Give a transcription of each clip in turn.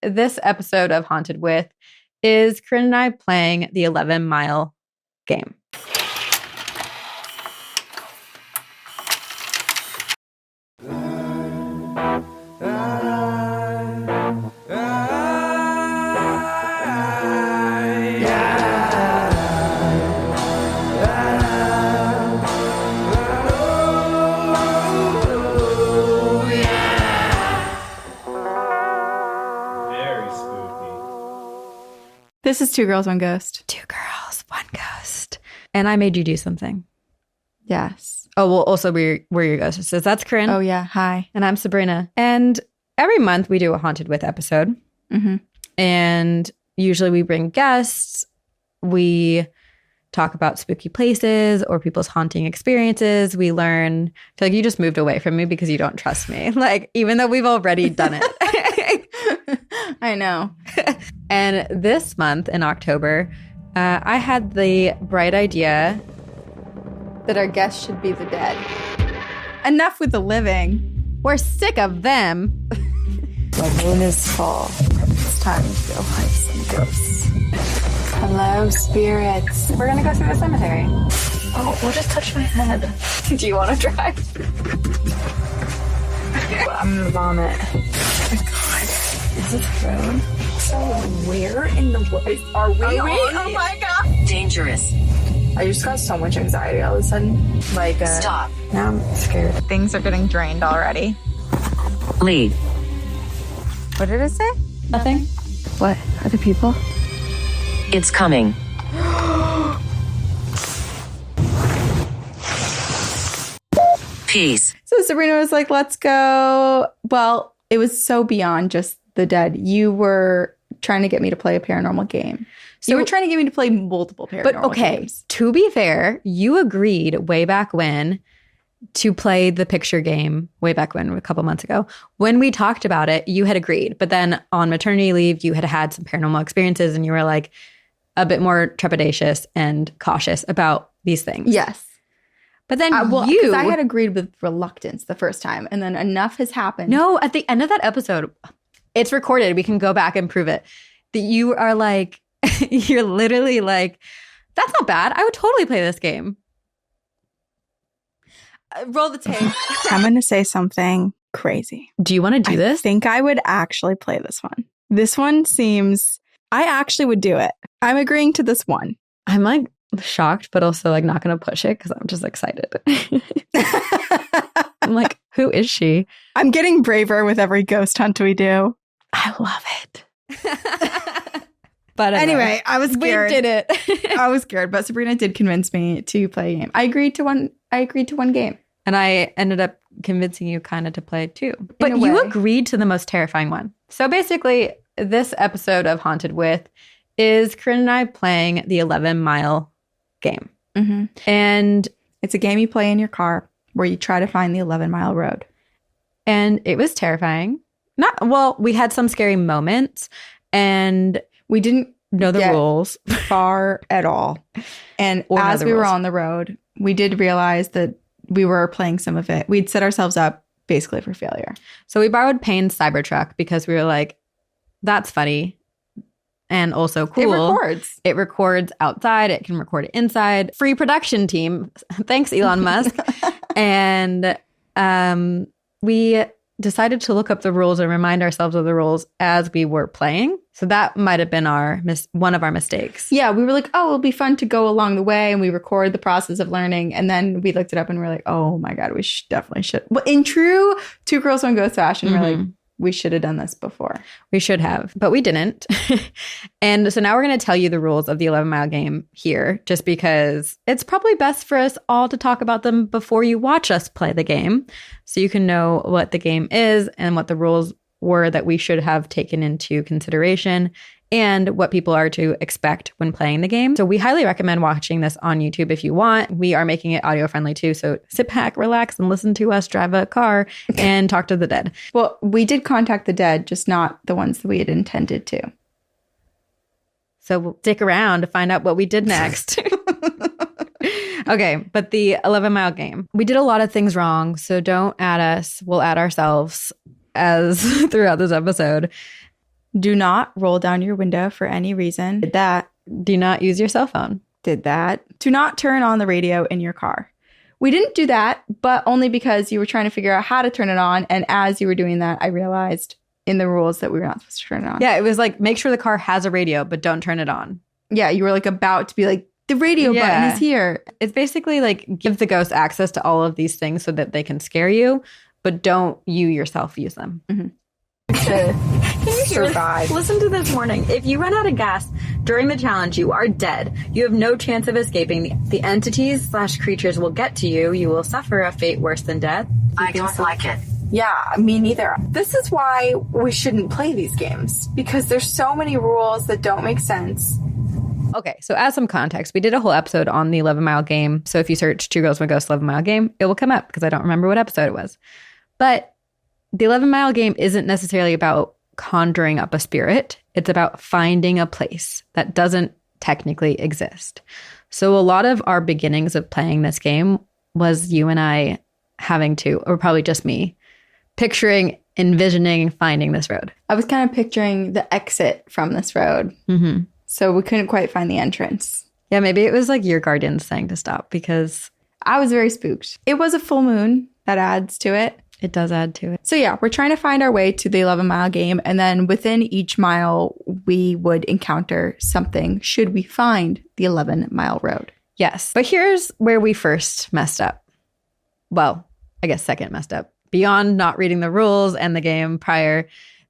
this episode of Haunted With is Corinne and I playing the 11-mile game. This is Two Girls, One Ghost. Two girls, one ghost. And I made you do something. Yes. Oh, well, also we're your ghosts. So that's Corinne. Oh, yeah. Hi. And I'm Sabrina. And every month we do a Haunted With episode. Mm-hmm. And usually we bring guests. We talk about spooky places or people's haunting experiences. We learn. I feel like you just moved away from me because you don't trust me. Like, even though we've already done it. I know. And this month in October, I had the bright idea that our guests should be the dead. Enough with the living. We're sick of them. The moon is full. It's time to go find some ghosts. Hello, spirits. We're gonna go through the cemetery. Oh, we'll just touch my head. Do you want to drive? I'm gonna vomit. Oh my god. Is this road? So where in the woods are we? Oh my god. Dangerous. I just got so much anxiety all of a sudden. Like, Stop. Now I'm scared. Things are getting drained already. Leave. What did it say? Nothing. What? Other people? It's coming. Peace. So Sabrina was like, let's go. Well, it was so beyond just the dead. You were trying to get me to play a paranormal game. So you were trying to get me to play multiple paranormal games. To be fair, you agreed way back when to play the picture game way back when, a couple months ago. When we talked about it, you had agreed. But then on maternity leave, you had had some paranormal experiences and you were like a bit more trepidatious and cautious about these things. Yes. But then because I had agreed with reluctance the first time, and then enough has happened. No, at the end of that episode, it's recorded. We can go back and prove it. That you are like, you're literally like, that's not bad. I would totally play this game. Roll the tape. I'm going to say something crazy. Do you want to do this? I think I would actually play this one. This one seems, I actually would do it. I'm agreeing to this one. I'm like shocked, but also like not going to push it because I'm just excited. I'm like, who is she? I'm getting braver with every ghost hunt we do. I love it. But anyway, I was scared. We did it. I was scared, but Sabrina did convince me to play a game. I agreed to one game. And I ended up convincing you kind of to play two. But you agreed to the most terrifying one. So basically, this episode of Haunted With is Corinne and I playing the 11-mile game. Mm-hmm. And it's a game you play in your car where you try to find the 11-mile road. And it was terrifying. We had some scary moments and we didn't know the rules far at all. And as we were on the road, we did realize that we were playing some of it. We'd set ourselves up basically for failure. So we borrowed Payne's Cybertruck because we were like, that's funny. And also cool. It records outside. It can record inside. Free production team. Thanks, Elon Musk. And we decided to look up the rules and remind ourselves of the rules as we were playing. So that might have been one of our mistakes. Yeah, we were like, oh, it'll be fun to go along the way. And we record the process of learning. And then we looked it up and we're like, oh my God, we definitely should. Well, in true Two Girls, One Ghost fashion, we're like, we should have done this before. We should have, but we didn't. And so now we're going to tell you the rules of the 11-mile game here, just because it's probably best for us all to talk about them before you watch us play the game. So you can know what the game is and what the rules were that we should have taken into consideration and what people are to expect when playing the game. So we highly recommend watching this on YouTube if you want. We are making it audio friendly too. So sit back, relax, and listen to us drive a car and talk to the dead. Well, we did contact the dead, just not the ones that we had intended to. So we'll stick around to find out what we did next. Okay, but the 11-mile game. We did a lot of things wrong, so don't add us. We'll add ourselves as throughout this episode. Do not roll down your window for any reason. Did that. Do not use your cell phone. Did that. Do not turn on the radio in your car. We didn't do that, but only because you were trying to figure out how to turn it on. And as you were doing that, I realized in the rules that we were not supposed to turn it on. Yeah, it was like, make sure the car has a radio, but don't turn it on. Yeah, you were like about to be like, the radio button is here. It's basically like give the ghost access to all of these things so that they can scare you, but don't you yourself use them. Mm-hmm. Can you survive. Listen to this warning. If you run out of gas during the challenge, you are dead. You have no chance of escaping. The entities/creatures will get to you. You will suffer a fate worse than death. I don't like it. Yeah, me neither. This is why we shouldn't play these games, because there's so many rules that don't make sense. Okay, so as some context, we did a whole episode on the 11 Mile game. So if you search Two Girls, One Ghost 11 Mile game, it will come up because I don't remember what episode it was. But the 11 Mile game isn't necessarily about conjuring up a spirit. It's about finding a place that doesn't technically exist. So a lot of our beginnings of playing this game was you and I having to, or probably just me, picturing, envisioning, finding this road. I was kind of picturing the exit from this road. Mm-hmm. So we couldn't quite find the entrance. Yeah, maybe it was like your guardians saying to stop because I was very spooked. It was a full moon. That adds to it. It does add to it. So yeah, we're trying to find our way to the 11 Mile game. And then within each mile, we would encounter something should we find the 11 Mile road. Yes. But here's where we first messed up. Well, I guess second messed up. Beyond not reading the rules and the game prior,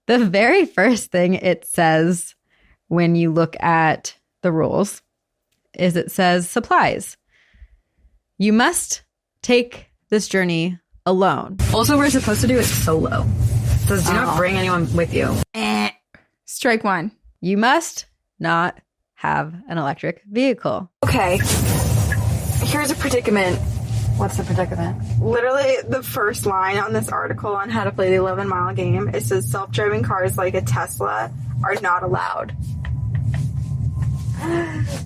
the very first thing it says when you look at the rules is it says supplies. You must take this journey alone. Also, we're supposed to do it solo. It says do not bring anyone with you. Strike one. You must not have an electric vehicle. Okay, here's a predicament. What's the predicament? Literally, the first line on this article on how to play the 11 Mile game, it says self-driving cars like a Tesla are not allowed.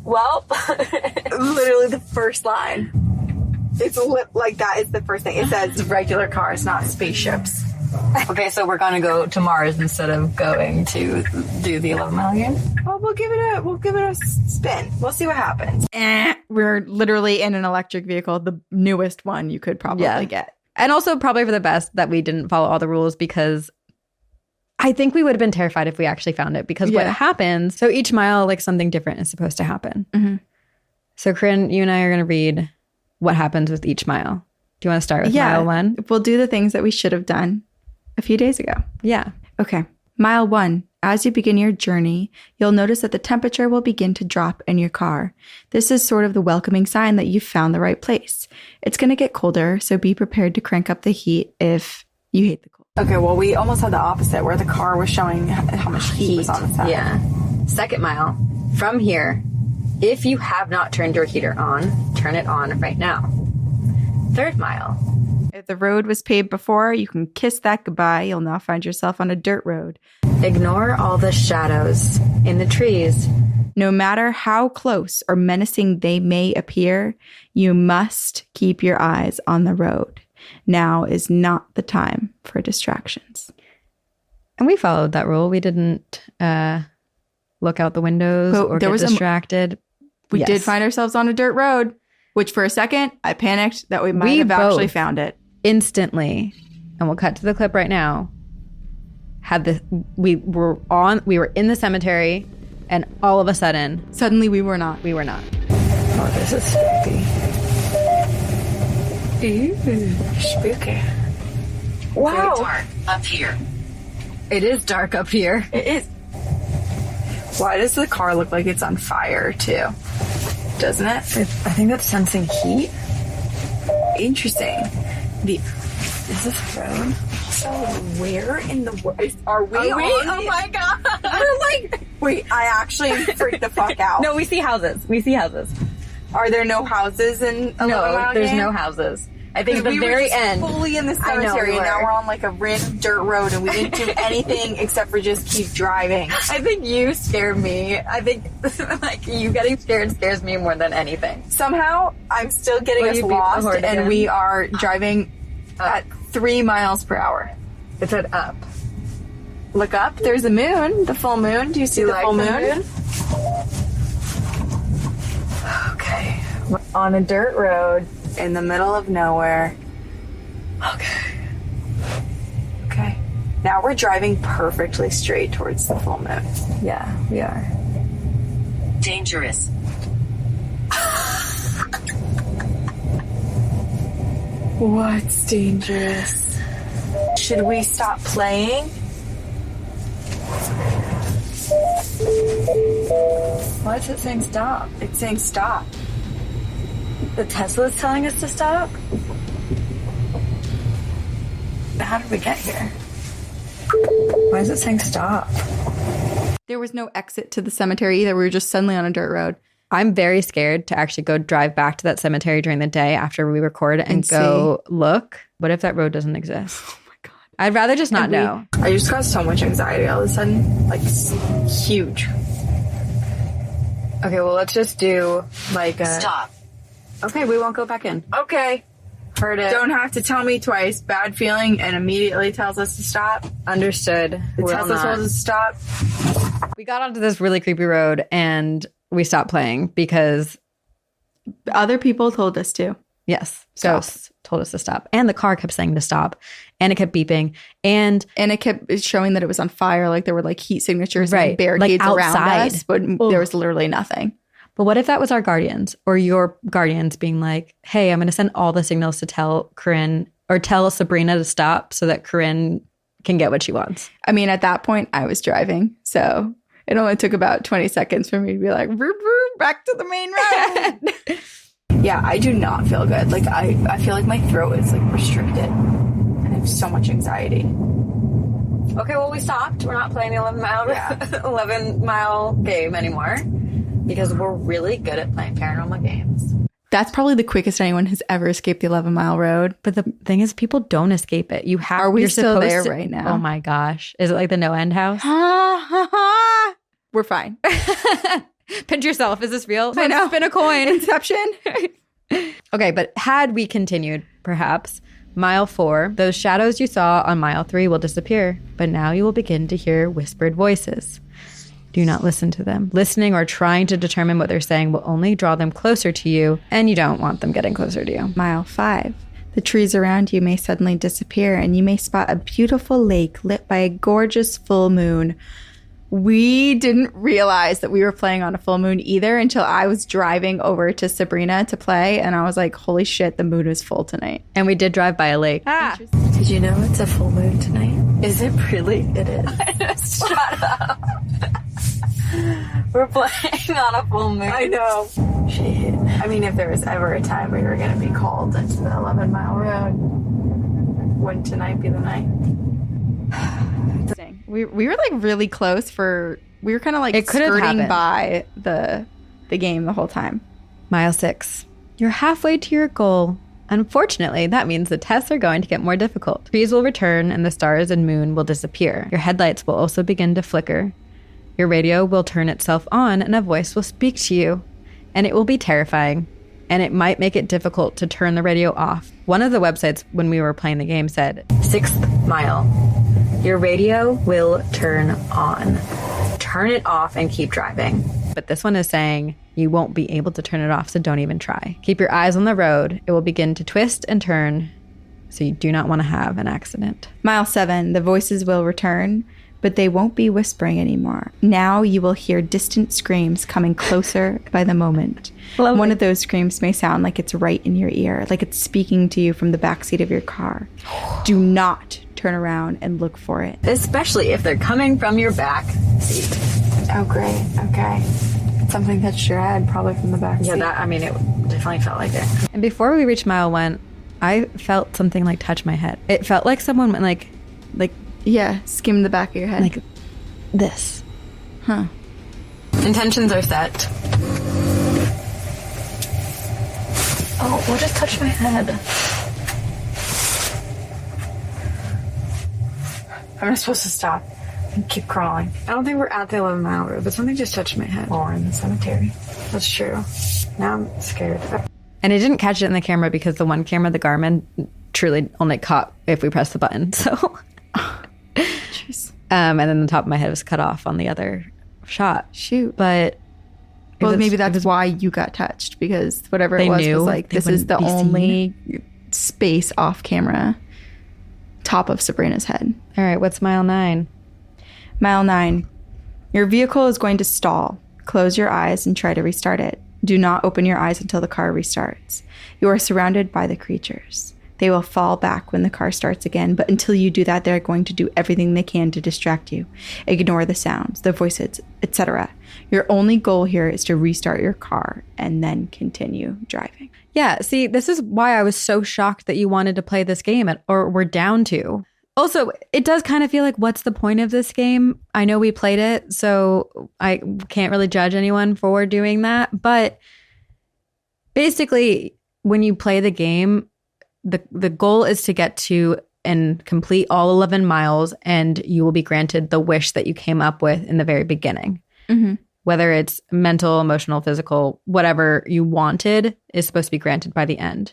Well, literally the first line. It's like that is the first thing. It says regular cars, not spaceships. Okay, so we're gonna go to Mars instead of going to do the 11 Mile game? Well, we'll give it a spin. We'll see what happens. We're literally in an electric vehicle, the newest one you could probably get. And also probably for the best that we didn't follow all the rules because I think we would have been terrified if we actually found it because what happens, so each mile, like something different is supposed to happen. Mm-hmm. So Corinne, you and I are going to read what happens with each mile. Do you want to start with mile one? We'll do the things that we should have done a few days ago. Yeah. Okay. Mile one. As you begin your journey, you'll notice that the temperature will begin to drop in your car. This is sort of the welcoming sign that you've found the right place. It's going to get colder, so be prepared to crank up the heat if you hate the cold. Okay, well, we almost had the opposite where the car was showing how much heat was on the side. Yeah. Second mile. From here, if you have not turned your heater on, turn it on right now. Third mile. If the road was paved before, you can kiss that goodbye. You'll now find yourself on a dirt road. Ignore all the shadows in the trees. No matter how close or menacing they may appear, you must keep your eyes on the road. Now is not the time for distractions. And we followed that rule. We didn't look out the windows or get distracted. We did find ourselves on a dirt road, which for a second, I panicked that we might have actually found it. Instantly, and we'll cut to the clip right now, we were in the cemetery, and all of a sudden, suddenly we were not. Oh, this is spooky. Ooh, spooky. Wow. Very dark up here. It is dark up here. It is. Why does the car look like it's on fire, too? Doesn't it? I think that's sensing heat. Interesting. Is this road? So where in the world are we on? Oh my god! We're like, wait, I actually freaked the fuck out. No, we see houses. Are there no houses in a No, there's no houses. I think at the very end. Fully in the cemetery, and now we're on like a random dirt road, and we didn't do anything except for just keep driving. I think you scared me. I think like you getting scared scares me more than anything. Somehow, I'm still getting us lost, and we are driving at 3 miles per hour. It said up. Look up. There's a moon. The full moon. Do you see the full moon? Okay. We're on a dirt road in the middle of nowhere. Okay. Okay. Now we're driving perfectly straight towards the full moon. Yeah, we are. Dangerous. What's dangerous? Should we stop playing? Why is it saying stop? It's saying stop. The Tesla is telling us to stop? How did we get here? Why is it saying stop? There was no exit to the cemetery either. We were just suddenly on a dirt road. I'm very scared to actually go drive back to that cemetery during the day after we record and go look. What if that road doesn't exist? Oh my God. I'd rather just not know. I just got so much anxiety all of a sudden. Like, huge. Okay, well, let's just do like a... Stop. Okay, we won't go back in. Okay. Heard it. Don't have to tell me twice. Bad feeling and immediately tells us to stop. Understood. The Tesla told us to stop. We got onto this really creepy road and we stopped playing because Other people told us to. yes, ghosts told us to stop. And the car kept saying to stop. And it kept beeping. And it kept showing that it was on fire. Like there were like heat signatures Right, and barricades like around outside. us. But there was literally nothing. but what if that was our guardians or your guardians being like, hey, I'm going to send all the signals to tell Corinne or tell Sabrina to stop so that Corinne can get what she wants. I mean, at that point, I was driving. So it only took about 20 seconds for me to be like, vroom, vroom, back to the main road. Yeah, I do not feel good. Like, I feel like my throat is, like, restricted. And I have so much anxiety. Okay, well, we stopped. We're not playing the 11-mile game anymore. Because we're really good at playing paranormal games. That's probably the quickest anyone has ever escaped the 11-mile road. But the thing is, people don't escape it. You have. Are we you're still supposed there to- right now? Oh my gosh! Is it like the no end house? We're fine. Pinch yourself. Is this real? I know. Spin a coin. Inception. Okay, but had we continued, perhaps mile 4, those shadows you saw on mile 3 will disappear. But now you will begin to hear whispered voices. Do not listen to them. Listening or trying to determine what they're saying will only draw them closer to you, and you don't want them getting closer to you. Mile 5. The trees around you may suddenly disappear, and you may spot a beautiful lake lit by a gorgeous full moon. We didn't realize that we were playing on a full moon either until I was driving over to Sabrina to play, and I was like, holy shit, the moon is full tonight. And we did drive by a lake. Did you know it's a full moon tonight? Is it really? It is. Shut up. We're playing on a full moon. I know. Shit. I mean, if there was ever a time we were going to be called into the 11-mile road, wouldn't tonight be the night? We were like really close we were kind of like It could have skirting happened. by the game the whole time. Mile 6. You're halfway to your goal. Unfortunately, that means the tests are going to get more difficult. Trees will return and the stars and moon will disappear. Your headlights will also begin to flicker. Your radio will turn itself on and a voice will speak to you. And it will be terrifying. And it might make it difficult to turn the radio off. One of the websites when we were playing the game said, 6th mile. Your radio will turn on. Turn it off and keep driving. But this one is saying you won't be able to turn it off, so don't even try. Keep your eyes on the road. It will begin to twist and turn, so you do not want to have an accident. Mile 7, the voices will return, but they won't be whispering anymore. Now you will hear distant screams coming closer by the moment. Lovely. One of those screams may sound like it's right in your ear, like it's speaking to you from the backseat of your car. Do not turn around and look for it. Especially if they're coming from your back seat. Oh, great. Okay. Something touched your head, probably from the back seat. Yeah, it definitely felt like it. And before we reached mile 1, I felt something like touch my head. It felt like someone went like Yeah, skim the back of your head. like this. Huh. Intentions are set. Oh, what just touched my head? I'm not supposed to stop and keep crawling. I don't think we're at the 11-mile road, but something just touched my head. Or in the cemetery. That's true. Now I'm scared. And it didn't catch it in the camera because the one camera, the Garmin, truly only caught if we pressed the button. So Jeez. And then the top of my head was cut off on the other shot. Shoot. But Maybe that's why you got touched, because whatever it was like, this is the only space off camera top of Sabrina's head. All right, what's mile 9? Mile 9. Your vehicle is going to stall. Close your eyes and try to restart it. Do not open your eyes until the car restarts. You are surrounded by the creatures. They will fall back when the car starts again, but until you do that, they're going to do everything they can to distract you. Ignore the sounds, the voices, etc. Your only goal here is to restart your car and then continue driving. Yeah, see, this is why I was so shocked that you wanted to play this game or were down to. Also, it does kind of feel like, what's the point of this game? I know we played it, so I can't really judge anyone for doing that. But basically, when you play the game, the goal is to get to and complete all 11 miles, and you will be granted the wish that you came up with in the very beginning. Mm-hmm. Whether it's mental, emotional, physical, whatever you wanted is supposed to be granted by the end.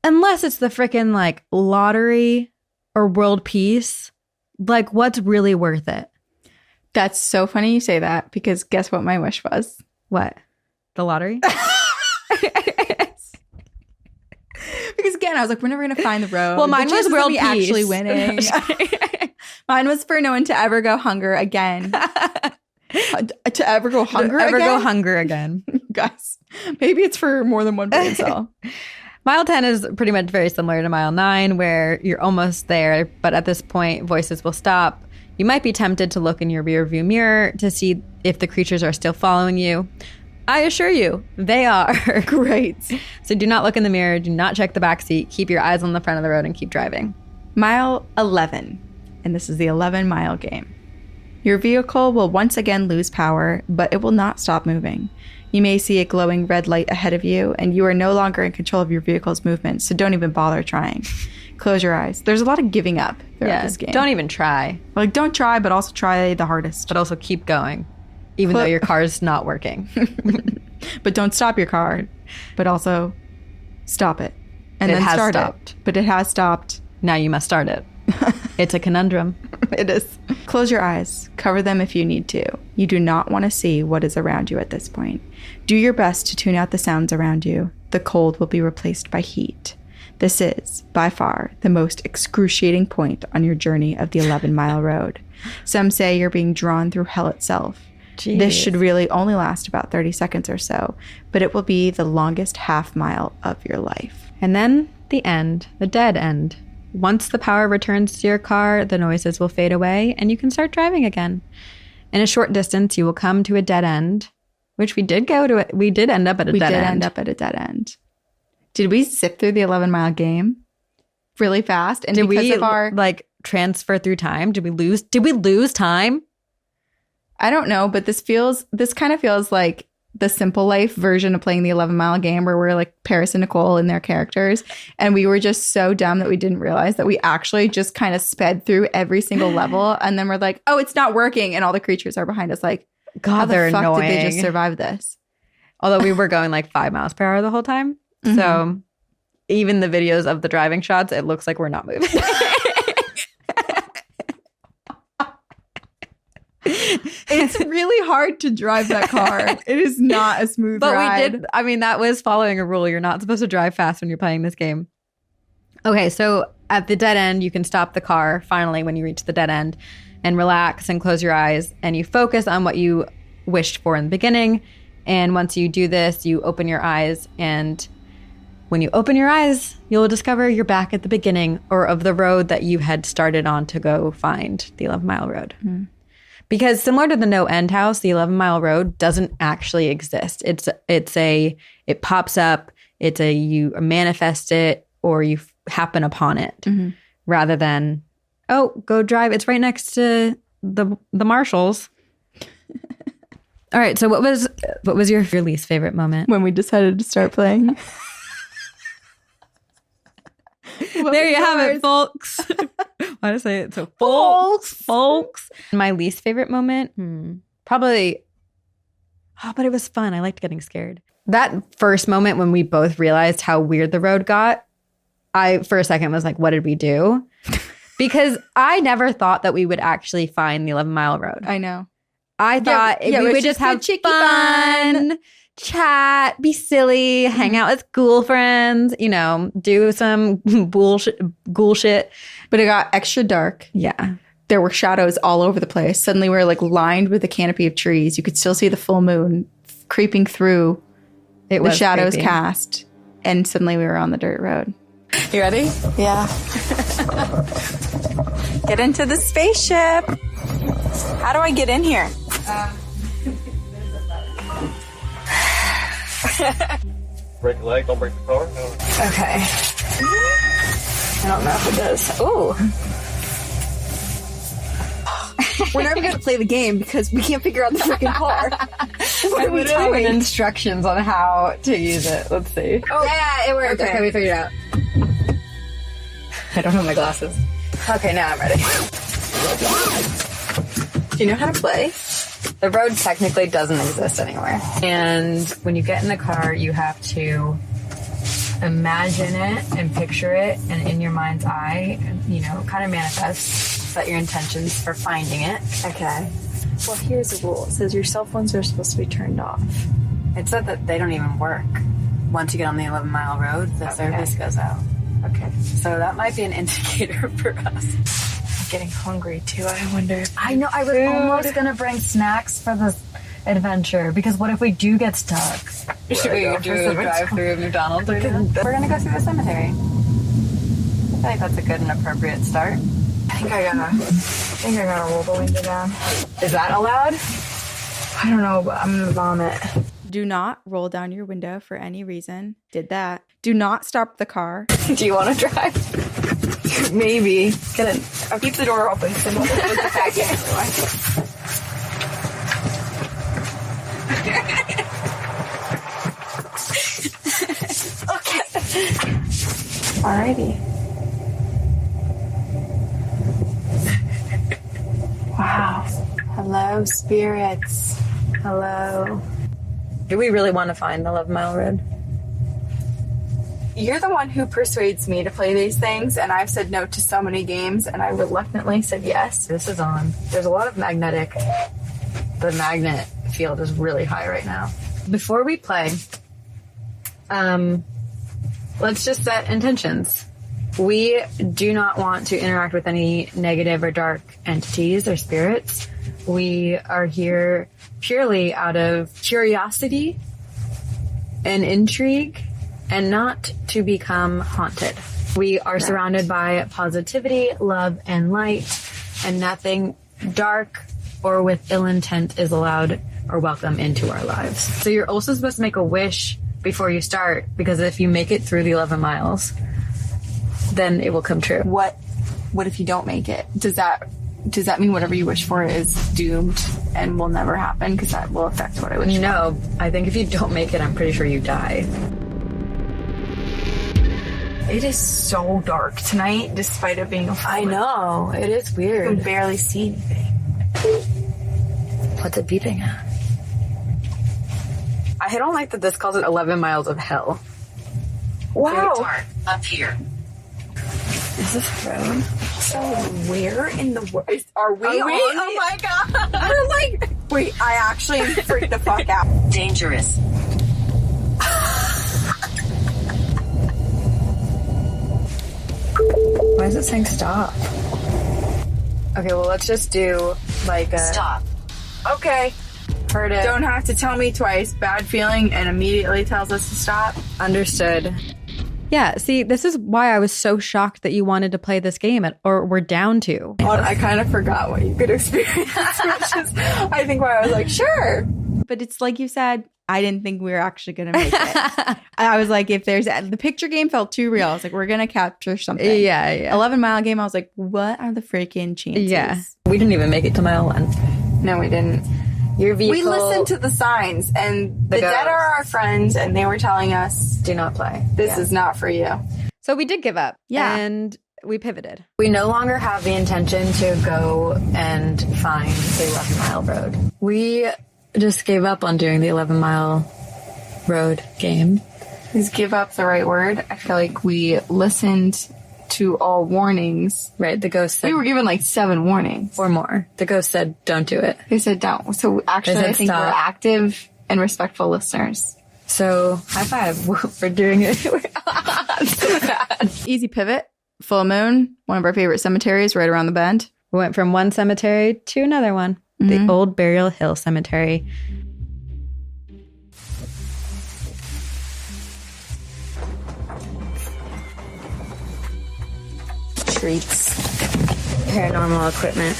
Unless it's the freaking like lottery or world peace, like what's really worth it? That's so funny you say that, because guess what my wish was? What? The lottery? Because again, I was like, we're never going to find the road. Well, mine was world peace. Actually winning. Mine was for no one to ever go hunger again. To ever go hunger again? Ever go hunger again. Guys, maybe it's for more than one brain cell. Mile 10 is pretty much very similar to mile 9, where you're almost there, but at this point, voices will stop. You might be tempted to look in your rear view mirror to see if the creatures are still following you. I assure you, they are. Great. So do not look in the mirror. Do not check the back seat. Keep your eyes on the front of the road and keep driving. Mile 11, and this is the 11-mile game. Your vehicle will once again lose power, but it will not stop moving. You may see a glowing red light ahead of you, and you are no longer in control of your vehicle's movement, so don't even bother trying. Close your eyes. There's a lot of giving up throughout this game. Don't even try. Like, don't try, but also try the hardest. But also keep going, even though your car's not working. But don't stop your car, but also stop it. And then start it. But it has stopped. Now you must start it. It's a conundrum. It is. Close your eyes. Cover them if you need to. You do not want to see what is around you at this point. Do your best to tune out the sounds around you. The cold will be replaced by heat. This is, by far, the most excruciating point on your journey of the 11-mile road. Some say you're being drawn through hell itself. Jeez. This should really only last about 30 seconds or so, but it will be the longest half mile of your life. And then the end, the dead end. Once the power returns to your car, the noises will fade away and you can start driving again. In a short distance, you will come to a dead end, which we did go to. We did end up at a dead end. We did end up at a dead end. Did we zip through the 11-mile game really fast? And did we of our transfer through time? Did we lose time? I don't know, but this kind of feels like the Simple Life version of playing the 11-mile game, where we're like Paris and Nicole and their characters. And we were just so dumb that we didn't realize that we actually just kind of sped through every single level. And then we're like, oh, it's not working. And all the creatures are behind us like, God, how they're the fuck annoying. did they just survive this? Although we were going like 5 miles per hour the whole time. Mm-hmm. So even the videos of the driving shots, it looks like we're not moving. It's really hard to drive that car. It is not a smooth ride. We did. I mean, that was following a rule. You're not supposed to drive fast when you're playing this game. Okay, so at the dead end, you can stop the car finally when you reach the dead end and relax and close your eyes. And you focus on what you wished for in the beginning. And once you do this, you open your eyes. And when you open your eyes, you'll discover you're back at the beginning or of the road that you had started on to go find the 11-mile road. Mm-hmm. Because similar to the No End House, the 11-mile road doesn't actually exist. It pops up. You manifest it or you happen upon it, mm-hmm. rather than, oh, go drive. It's right next to the Marshalls. All right. So what was your least favorite moment? When we decided to start playing. There you have it, folks. Why did I say it so? Folks. My least favorite moment? Probably, but it was fun. I liked getting scared. That first moment when we both realized how weird the road got, I, for a second, was like, what did we do? Because I never thought that we would actually find the 11 Mile Road. I know. I thought we would just have fun, chat, be silly, hang out with ghoul friends, do some ghoul shit. But it got extra dark. Yeah. There were shadows all over the place. Suddenly we were like lined with a canopy of trees. You could still see the full moon creeping through the shadows creepy. Cast. And suddenly we were on the dirt road. You ready? Yeah. Get into the spaceship. How do I get in here? Break the leg, don't break the car. No. Okay. I don't know if it does. Ooh. We're never going to play the game because we can't figure out the freaking car. What are we doing? Instructions on how to use it. Let's see. Oh, yeah, it worked. Okay, we figured it out. I don't have my glasses. Okay, now I'm ready. Do you know how to play? The road technically doesn't exist anywhere. And when you get in the car, you have to imagine it and picture it, and in your mind's eye, kind of manifest. Set your intentions for finding it. Okay. Well, here's a rule. It says your cell phones are supposed to be turned off. It said that they don't even work. Once you get on the 11 Mile Road, the service goes out. Okay. So that might be an indicator for us. I'm getting hungry too. I wonder if I know. I was almost going to bring snacks for this adventure, because what if we do get stuck? Should we do a drive-through of McDonald's? We're going to go through the cemetery. I feel like that's a good and appropriate start. I think I gotta roll the window down. Is that allowed? I don't know, but I'm gonna vomit. Do not roll down your window for any reason. Did that. Do not stop the car. Do you want to drive? Maybe. I'll keep the door open so no one goes back in. Okay. Alrighty. Wow. Hello, spirits. Hello. Do we really want to find the 11 Mile Road? You're the one who persuades me to play these things, and I've said no to so many games, and I reluctantly said yes. This is on. There's a lot of magnetic. The magnet field is really high right now. Before we play, let's just set intentions. We do not want to interact with any negative or dark entities or spirits. We are here purely out of curiosity and intrigue, and not to become haunted. We are surrounded by positivity, love, and light, and nothing dark or with ill intent is allowed or welcome into our lives. So you're also supposed to make a wish before you start, because if you make it through the 11 miles, then it will come true. What if you don't make it? Does that mean whatever you wish for is doomed and will never happen? Because that will affect what I wish for. No, I think if you don't make it, I'm pretty sure you die. It is so dark tonight, despite it being a full moon. I know. It is weird. You can barely see anything. What's it beeping at? I don't like that this calls it 11 miles of hell. Wow. Dark up here. Is this road? So where in the world are we? Oh my god! We're like, wait, I actually freaked the fuck out. Dangerous. Why is it saying stop? Okay, well, let's just do like a Stop. Okay. Heard it. Don't have to tell me twice. Bad feeling, and immediately tells us to stop. Understood. Yeah, see, this is why I was so shocked that you wanted to play this game, or were down to. I kind of forgot what you could experience, which is, I think, why I was like, sure. But it's like you said, I didn't think we were actually going to make it. I was like, the picture game felt too real. I was like, we're going to capture something. Yeah. 11 Mile game, I was like, what are the freaking chances? Yeah. We didn't even make it to mile 1. No, we didn't. Your vehicle. We listened to the signs, and the dead are our friends, and they were telling us, do not play. This is not for you. So we did give up. Yeah. And we pivoted. We no longer have the intention to go and find the 11 Mile Road. We just gave up on doing the 11 Mile Road game. Is give up the right word? I feel like we listened to all warnings. Right. The ghost said, We were given like 7 warnings. or more. The ghost said, don't do it. They said don't. So actually, They said I think stop. we're active and respectful listeners. So high five for doing it. So bad. Easy pivot. Full moon, one of our favorite cemeteries right around the bend. We went from one cemetery to another one. The Old Burial Hill Cemetery. Treats. Paranormal equipment.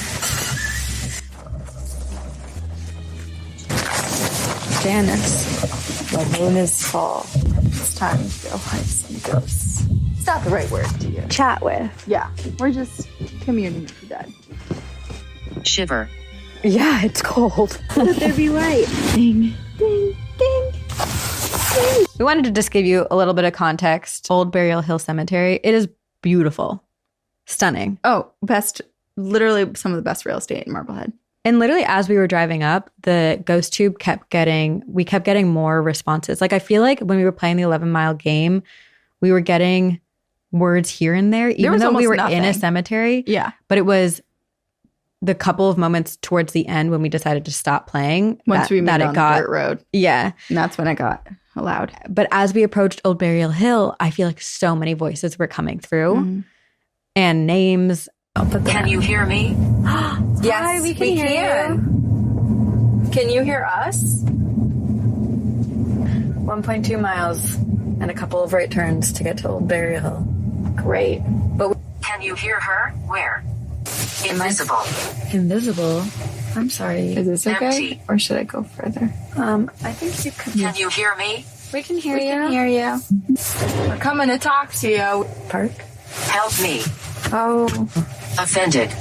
Janice. The moon is full. It's time to go find some ghosts. It's not the right word to use. Chat with. Yeah, we're just communing with the dead. Shiver. Yeah, it's cold. There be light. Ding, ding, ding. We wanted to just give you a little bit of context. Old Burial Hill Cemetery. It is beautiful. Stunning. Oh, literally some of the best real estate in Marblehead. And literally as we were driving up, the ghost tube we kept getting more responses. Like I feel like when we were playing the 11-mile game, we were getting words here and there, even though we were in a cemetery. Yeah. But it was the couple of moments towards the end when we decided to stop playing. Once we moved on the dirt road. Yeah. And that's when it got loud. But as we approached Old Burial Hill, I feel like so many voices were coming through and names. Can you hear me? Yes, hi, we can hear you. Can you hear us? 1.2 miles and a couple of right turns to get to Old Burial Hill. Great. But Can you hear her? Where? Invisible. invisible. I'm sorry. Is this okay? Empty. Or should I go further? I think you could Can you hear me? We can hear you. We're coming to talk to you. park. Help me. Oh. Offended.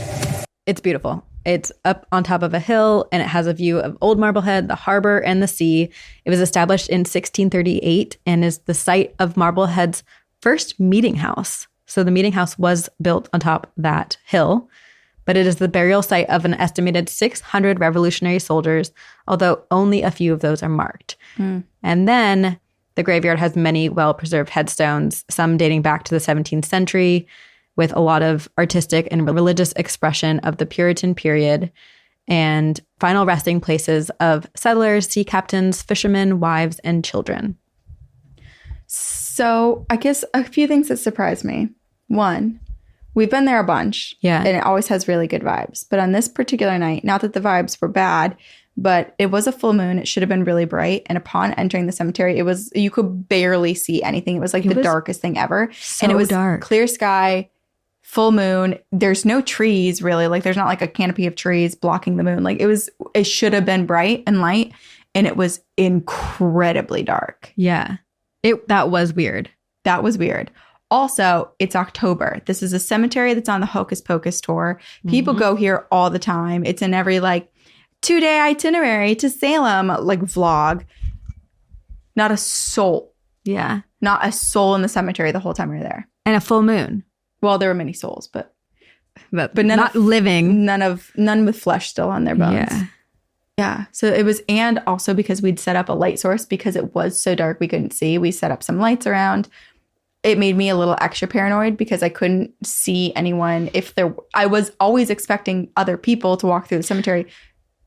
It's beautiful. It's up on top of a hill and it has a view of Old Marblehead, the harbor, and the sea. It was established in 1638 and is the site of Marblehead's first meeting house. So the meeting house was built on top of that hill, but it is the burial site of an estimated 600 Revolutionary soldiers, although only a few of those are marked. And then the graveyard has many well-preserved headstones, some dating back to the 17th century, with a lot of artistic and religious expression of the Puritan period, and final resting places of settlers, sea captains, fishermen, wives, and children. So I guess a few things that surprised me. One, we've been there a bunch. Yeah. And it always has really good vibes. But on this particular night, not that the vibes were bad, but it was a full moon. It should have been really bright. And upon entering the cemetery, you could barely see anything. It was like the darkest thing ever. And it was dark. Clear sky, full moon. There's no trees really. Like there's not like a canopy of trees blocking the moon. Like it should have been bright and light. And it was incredibly dark. Yeah. That was weird. That was weird. Also, it's October. This is a cemetery that's on the Hocus Pocus tour. People go here all the time. It's in every 2-day itinerary to Salem vlog. Not a soul. Yeah. Not a soul in the cemetery the whole time we were there. And a full moon. Well, there were many souls, but But none living. None with flesh still on their bones. Yeah. Yeah. So it was, and also because we'd set up a light source because it was so dark we couldn't see. We set up some lights around. It made me a little extra paranoid because I couldn't see anyone. I was always expecting other people to walk through the cemetery.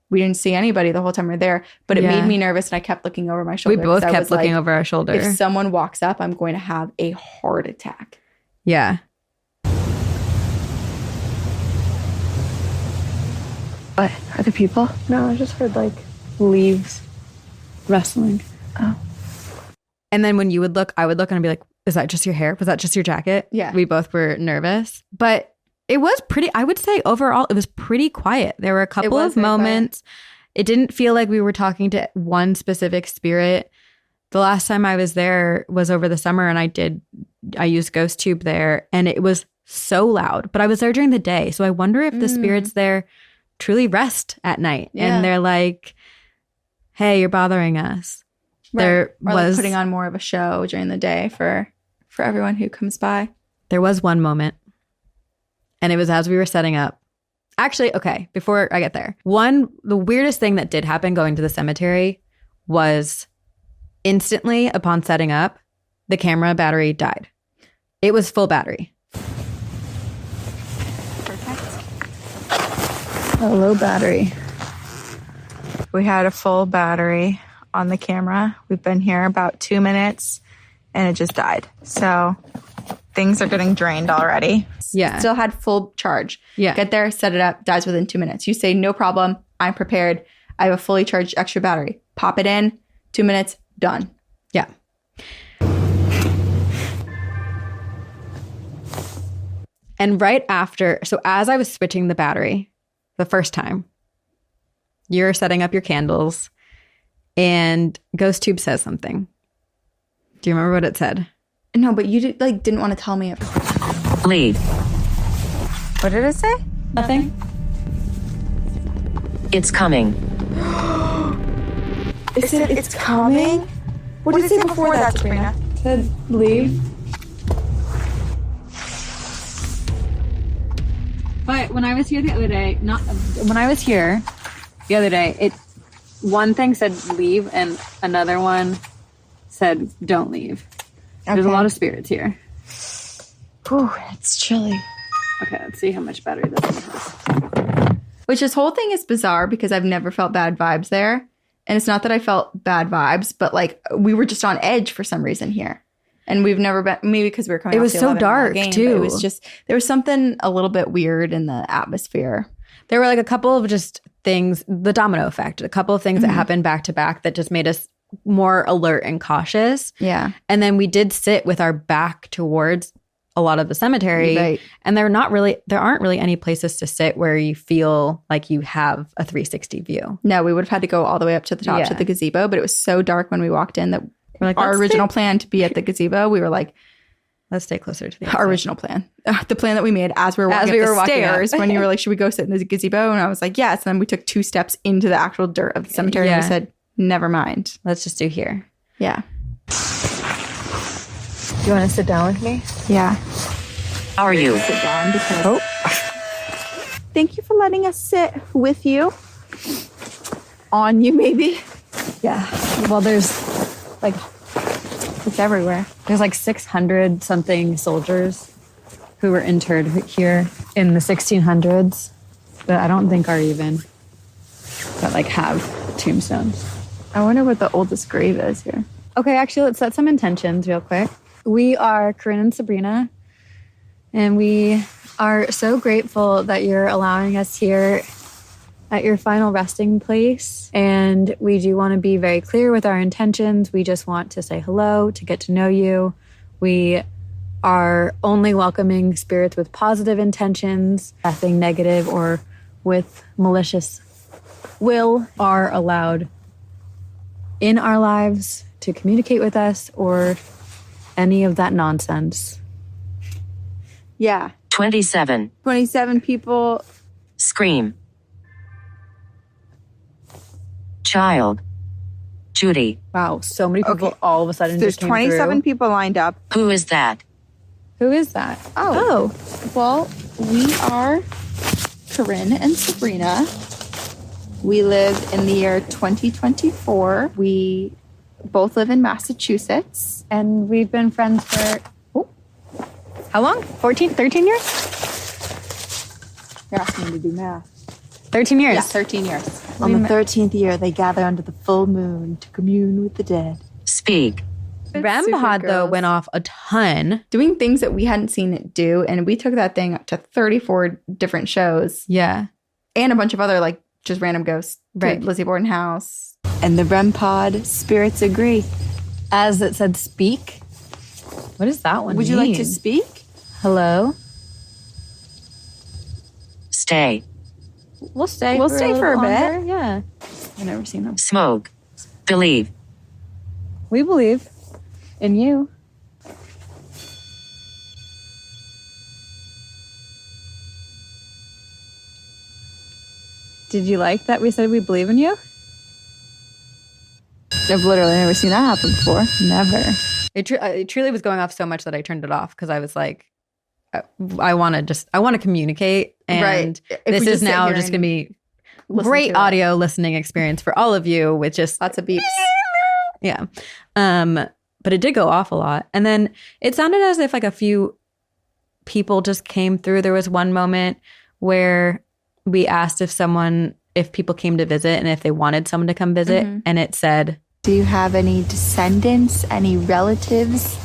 We didn't see anybody the whole time we were there, but it made me nervous and I kept looking over my shoulder. We both kept looking over our shoulder. If someone walks up, I'm going to have a heart attack. Yeah. What? Are there people? No, I just heard leaves rustling. Oh. And then when you would look, I would look and I'd be like, is that just your hair? Was that just your jacket? Yeah. We both were nervous. But it was I would say overall, it was pretty quiet. There were a couple of moments. It didn't feel like we were talking to one specific spirit. The last time I was there was over the summer and I used Ghost Tube there and it was so loud. But I was there during the day. So I wonder if the spirits there truly rest at night. Yeah. And they're like, hey, you're bothering us. Right. There or was putting on more of a show during the day for everyone who comes by. There was one moment, and it was as we were setting up. Actually, okay, before I get there, the weirdest thing that did happen going to the cemetery was instantly upon setting up, the camera battery died. It was full battery. A low battery. We had a full battery on the camera. We've been here about 2 minutes and it just died. So things are getting drained already. Yeah. Still had full charge. Yeah. Get there, set it up, dies within 2 minutes. You say, no problem. I'm prepared. I have a fully charged extra battery. Pop it in, 2 minutes, done. Yeah. And right after, so as I was switching the battery the first time, you're setting up your candles and Ghost Tube says something. Do you remember what it said? No, but you didn't want to tell me. Leave. What did it say? Nothing. It's coming. It said it's coming? What did it say before that, Sabrina? It said leave. But when I was here the other day, one thing said leave and another one said don't leave. Okay. There's a lot of spirits here. Ooh, it's chilly. Okay, let's see how much battery this one has. Which this whole thing is bizarre because I've never felt bad vibes there. And it's not that I felt bad vibes, but like we were just on edge for some reason here. And we've never been, maybe because we were coming. It was so dark too. It was just, there was something a little bit weird in the atmosphere. There were like a couple of just things, the domino effect, a couple of things that happened back to back that just made us more alert and cautious. Yeah. And then we did sit with our back towards a lot of the cemetery. Right. And there aren't really any places to sit where you feel like you have a 360 view. No, we would have had to go all the way up to the top to the gazebo, but it was so dark when we walked in that we're like, our original plan to be at the gazebo, we were like, let's stay closer to the our original plan. The plan that we made as we were walking up the stairs when you were like, should we go sit in the gazebo? And I was like, yes. And then we took 2 steps into the actual dirt of the cemetery and we said, never mind. Let's just do here. Yeah. Do you want to sit down with me? Yeah. How are you? Sit down because... Thank you for letting us sit with you. On you, maybe. Yeah. Well, there's like... It's everywhere. There's like 600 something soldiers who were interred here in the 1600s that I don't think are even, that like have tombstones. I wonder what the oldest grave is here. Okay, actually, let's set some intentions real quick. We are Corinne and Sabrina, and we are so grateful that you're allowing us here at your final resting place. And we do want to be very clear with our intentions. We just want to say hello, to get to know you. We are only welcoming spirits with positive intentions. Nothing negative or with malicious will are allowed in our lives to communicate with us or any of that nonsense. Yeah. 27. 27 people. Scream. Child. Judy. Wow, so many people all of a sudden There's just came 27 through. people lined up. Who is that? Who is that? Oh. Well, we are Corinne and Sabrina. We live in the year 2024. We both live in Massachusetts. And we've been friends for, how long? 13 years? You're asking me to do math. 13 years. Yeah, 13 years. On the 13th year, they gather under the full moon to commune with the dead. Speak. REM pod, though, Supergirls. went off a ton. Doing things that we hadn't seen it do. And we took that thing up to 34 different shows. Yeah. And a bunch of other, like, just random ghosts. Right. Lizzie Borden House. And the REM pod spirits agree. As it said, speak. What does that one Would you like to speak? Hello? Stay. We'll stay We'll for stay for a little bit. longer. Yeah. I've never seen them. Smoke. Believe. We believe in you. Did you like that we said we believe in you? I've literally never seen that happen before. Never. It truly was going off so much that I turned it off because I was like, I want to communicate. And Right. If this we is just sit now here just going to be listen great to it. audio listening experience for all of you with just Lots of beeps. yeah. But it did go off a lot. And then it sounded as if like a few people just came through. There was one moment where we asked if people came to visit and if they wanted someone to come visit. And it said, do you have any descendants, any relatives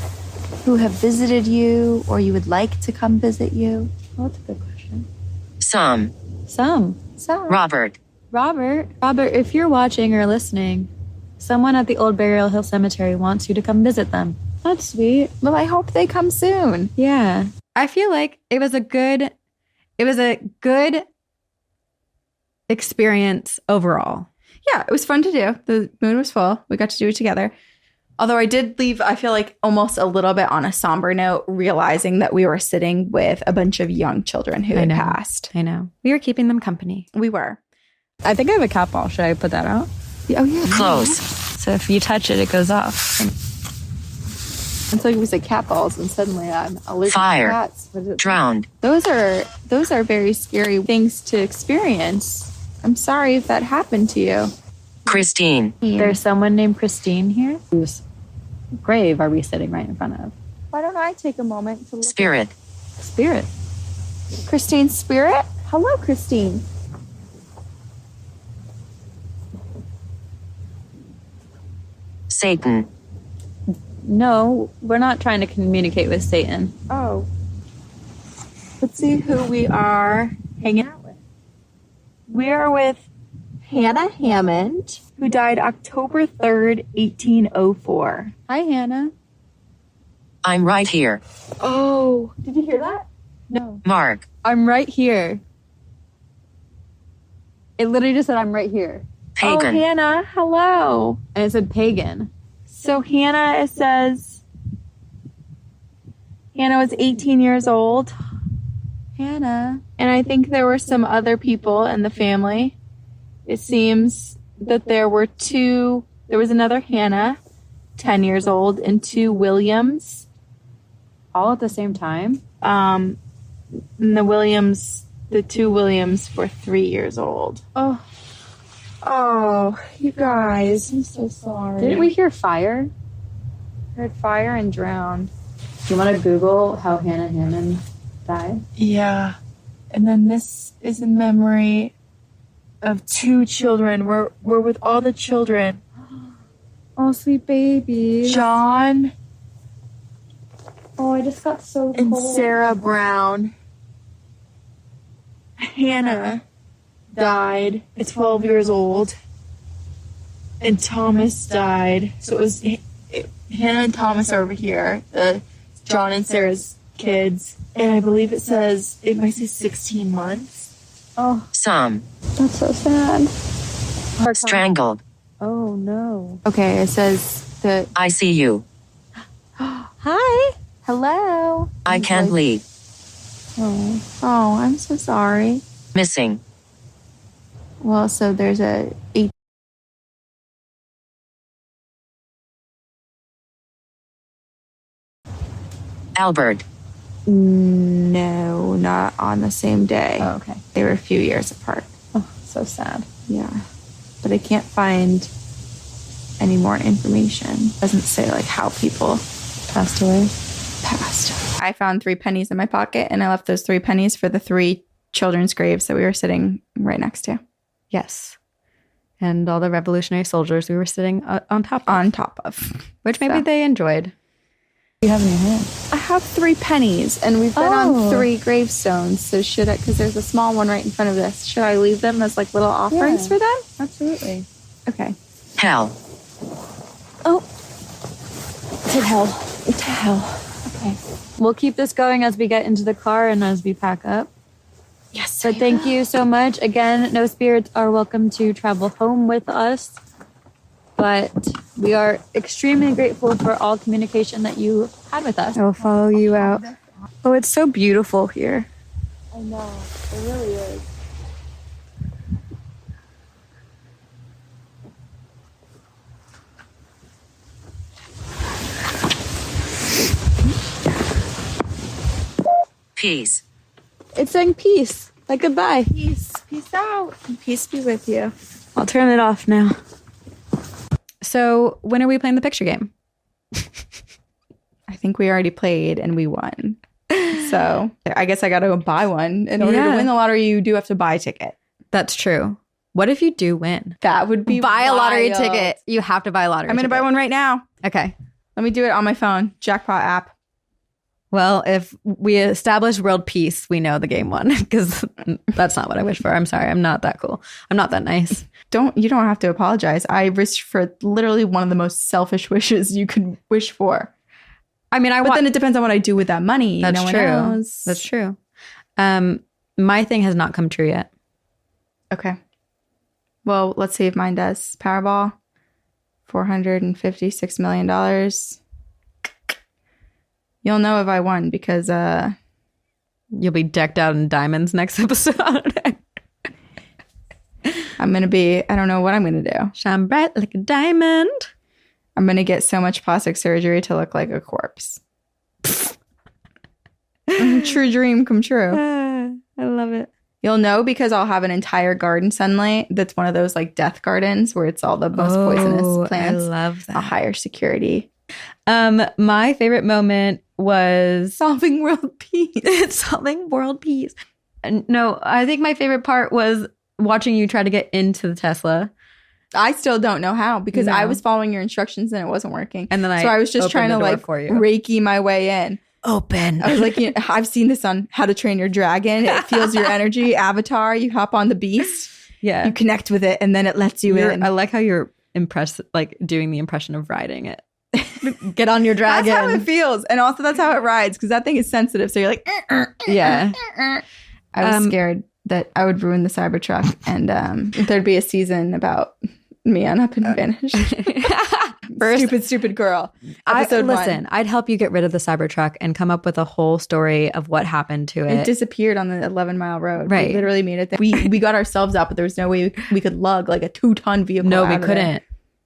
who have visited you or you would like to come visit you? well, that's a good question. Some. Some. Robert. Robert, if you're watching or listening, someone at the Old Burial Hill Cemetery wants you to come visit them. That's sweet. Well, I hope they come soon. Yeah. I feel like it was a good experience overall. Yeah, it was fun to do. The moon was full. We got to do it together. Although I did leave, I feel like, almost a little bit on a somber note, realizing that we were sitting with a bunch of young children who had passed. I know. We were keeping them company. We were. I think I have a cat ball. Should I put that out? Oh, yeah. Close. So if you touch it, it goes off. It's like we said cat balls, and suddenly I'm allergic Fire. to cats. Drowned. Those are very scary things to experience. I'm sorry if that happened to you. Christine. There's someone named Christine here. Whose grave are we sitting right in front of? Why don't I take a moment to look Spirit. Spirit. at Christine's spirit? Hello, Christine. Satan. No, we're not trying to communicate with Satan. Oh. Let's see who we are hanging out with. We are with Hannah Hammond, who died October 3rd, 1804. Hi, Hannah. I'm right here. Oh, did you hear that? No. Mark. I'm right here. It literally just said, I'm right here. Pagan. Oh, Hannah, hello. And it said pagan. So Hannah, it says, Hannah was 18 years old. Hannah. And I think there were some other people in the family. It seems that there was another Hannah, 10 years old, and 2 Williams. All at the same time? And the 2 Williams were 3 years old. Oh, you guys, I'm so sorry. Didn't we hear fire? heard fire and drowned? Do you want to Google how Hannah Hammond died? Yeah. And then this is in memory of 2 children. We're with all the children. Oh, sweet baby. John Oh, I just got so cold. and Sarah Brown. Hannah died at 12 years old. And Thomas died. So it was Hannah and Thomas are over here. John and Sarah's kids. And I believe it might say 16 months. Oh, Some. that's so sad. Strangled. Oh, no. Okay, it says that. I see you. Hi. Hello. I can't leave. Oh, I'm so sorry. Missing. Well, so there's Albert. No, not on the same day. Oh, okay. They were a few years apart. Oh, so sad. Yeah. But I can't find any more information. Doesn't say like how people Passed away. passed. I found 3 pennies in my pocket and I left those 3 pennies for the 3 children's graves that we were sitting right next to. Yes. And all the Revolutionary soldiers we were sitting on top of. Which maybe they enjoyed. You have in your hand. I have 3 pennies and we've been on 3 gravestones. So should I, because there's a small one right in front of this, should I leave them as like little offerings for them? Absolutely. Okay. Hell. Oh. To hell. To hell. Okay. We'll keep this going as we get into the car and as we pack up. Yes. But thank you so much. Again, no spirits are welcome to travel home with us. But we are extremely grateful for all communication that you had with us. I will follow you out. Oh, it's so beautiful here. I know. It really is. Peace. It's saying peace. Like goodbye. Peace. Peace out. And peace be with you. I'll turn it off now. So when are we playing the picture game? I think we already played and we won. So I guess I got to go buy one. In order to win the lottery, you do have to buy a ticket. That's true. What if you do win? That would be Buy a lottery wild. ticket. You have to buy a lottery I'm going to ticket. buy one right now. Okay. Let me do it on my phone. Jackpot app. Well, if we establish world peace, we know the game won because that's not what I wish for. I'm sorry. I'm not that cool. I'm not that nice. You don't have to apologize. I wished for literally one of the most selfish wishes you could wish for. I mean, but then it depends on what I do with that money. That's no one true. knows. That's true. My thing has not come true yet. Okay. Well, let's see if mine does. Powerball, $456 million. You'll know if I won because you'll be decked out in diamonds next episode. I'm going to be, I don't know what I'm going to do. Shine bright like a diamond. I'm going to get so much plastic surgery to look like a corpse. True dream come true. I love it. You'll know because I'll have an entire garden sunlight that's one of those like death gardens where it's all the most poisonous plants. I love that. A higher security. My favorite moment was solving world peace. Solving world peace. No, I think my favorite part was watching you try to get into the Tesla. I still don't know how because I was following your instructions and it wasn't working. And then I was just trying to like Reiki my way in. Open. I was like, I've seen this on How to Train Your Dragon. It feels your energy. Avatar, you hop on the beast. Yeah. You connect with it and then it lets you in. I like how you're impressed, like doing the impression of riding it. Get on your dragon. That's how it feels. And also that's how it rides because that thing is sensitive. So you're like, yeah. I was scared that I would ruin the Cybertruck and there'd be a season about me on Up and Vanished. Stupid girl. Episode 1. Listen, I'd help you get rid of the Cybertruck and come up with a whole story of what happened to it. It disappeared on the 11-mile road. Right. We literally made it. We got ourselves out, but there was no way we could lug like a 2-ton vehicle. No, we couldn't.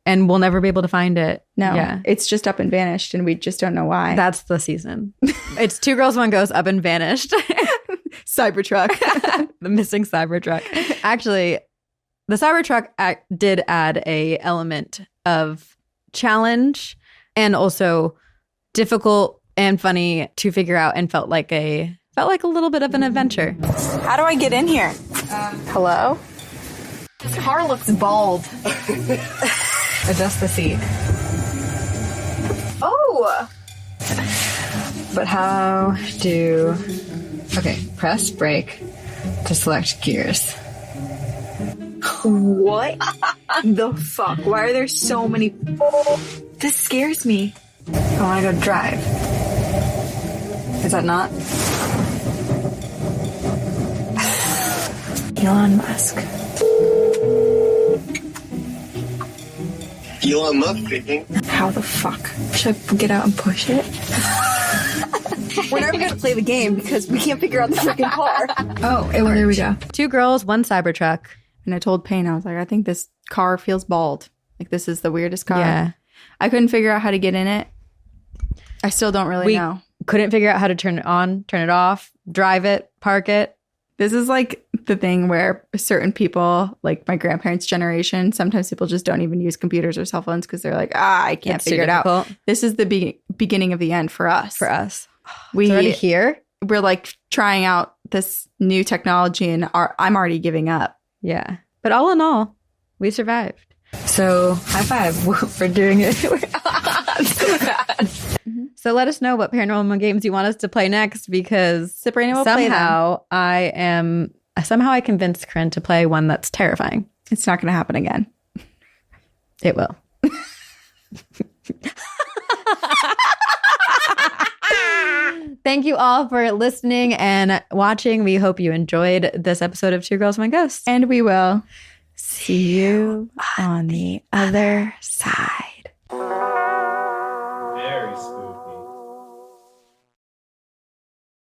And we'll never be able to find it. No. Yeah. It's just up and vanished and we just don't know why. That's the season. It's 2 Girls, 1 Ghost, up and vanished. Cybertruck. The missing Cybertruck. Actually, the Cybertruck did add a element of challenge and also difficult and funny to figure out and felt like a little bit of an adventure. How do I get in here? Hello? This car looks bald. Adjust the seat. Oh! But how do... Okay, press brake to select gears. What the fuck? Why are there so many... This scares me. I want to go drive. Is that not? Elon Musk. Elon Musk speaking. How the fuck? Should I get out and push it? We're never going to play the game because we can't figure out the freaking car. Oh, there we go. 2 girls, 1 Cybertruck. And I told Payne, I was like, I think this car feels bald. Like, this is the weirdest car. Yeah. I couldn't figure out how to get in it. I still don't really know. Couldn't figure out how to turn it on, turn it off, drive it, park it. This is like the thing where certain people, like my grandparents' generation, sometimes people just don't even use computers or cell phones because they're like, I can't It's figure too it out. difficult. This is the beginning of the end for us. For us. It's already here? We're like trying out this new technology and I'm already giving up. Yeah. But all in all, we survived. So high five for doing it. So let us know what paranormal games you want us to play next because Sabrina will play them. Somehow I convinced Corinne to play one that's terrifying. It's not going to happen again. It will. Thank you all for listening and watching. We hope you enjoyed this episode of 2 Girls, 1 Ghost. And we will see you on the other side.